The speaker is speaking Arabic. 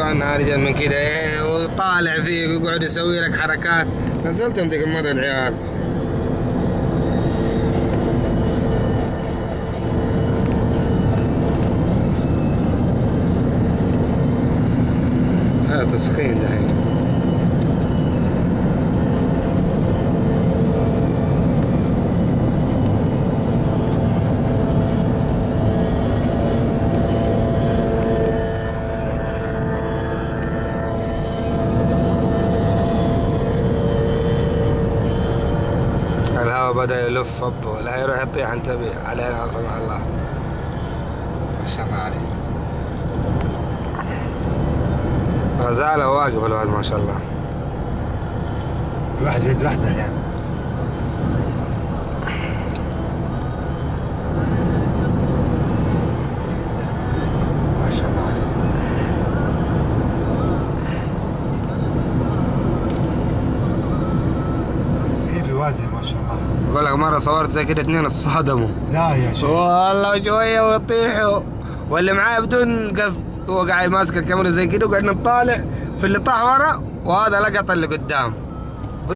توقعنا ارجل من كده وطالع فيك ويقعد يسوي لك حركات. نزلتهم ذيك المره العيال. هذا تسخين دحين. الهواء بدأ يلف ولا يروح يطيح انتبه علينا سمع الله. ما شاء الله عليه. غزالة واقف الواد ما شاء الله. الواحد بيد واحدة يعني. ما شاء الله عليه. كيف يوازن ما شاء الله. بقول لك مرة صورت زي كده اثنين اتصادموا. لا يا شيخ. والله شوية ويطيحوا واللي معاه بدون قصد. هو قاعد ماسك الكاميرا زي كده وقاعد نطالع في اللي طاح ورا وهذا لقط اللي قدام.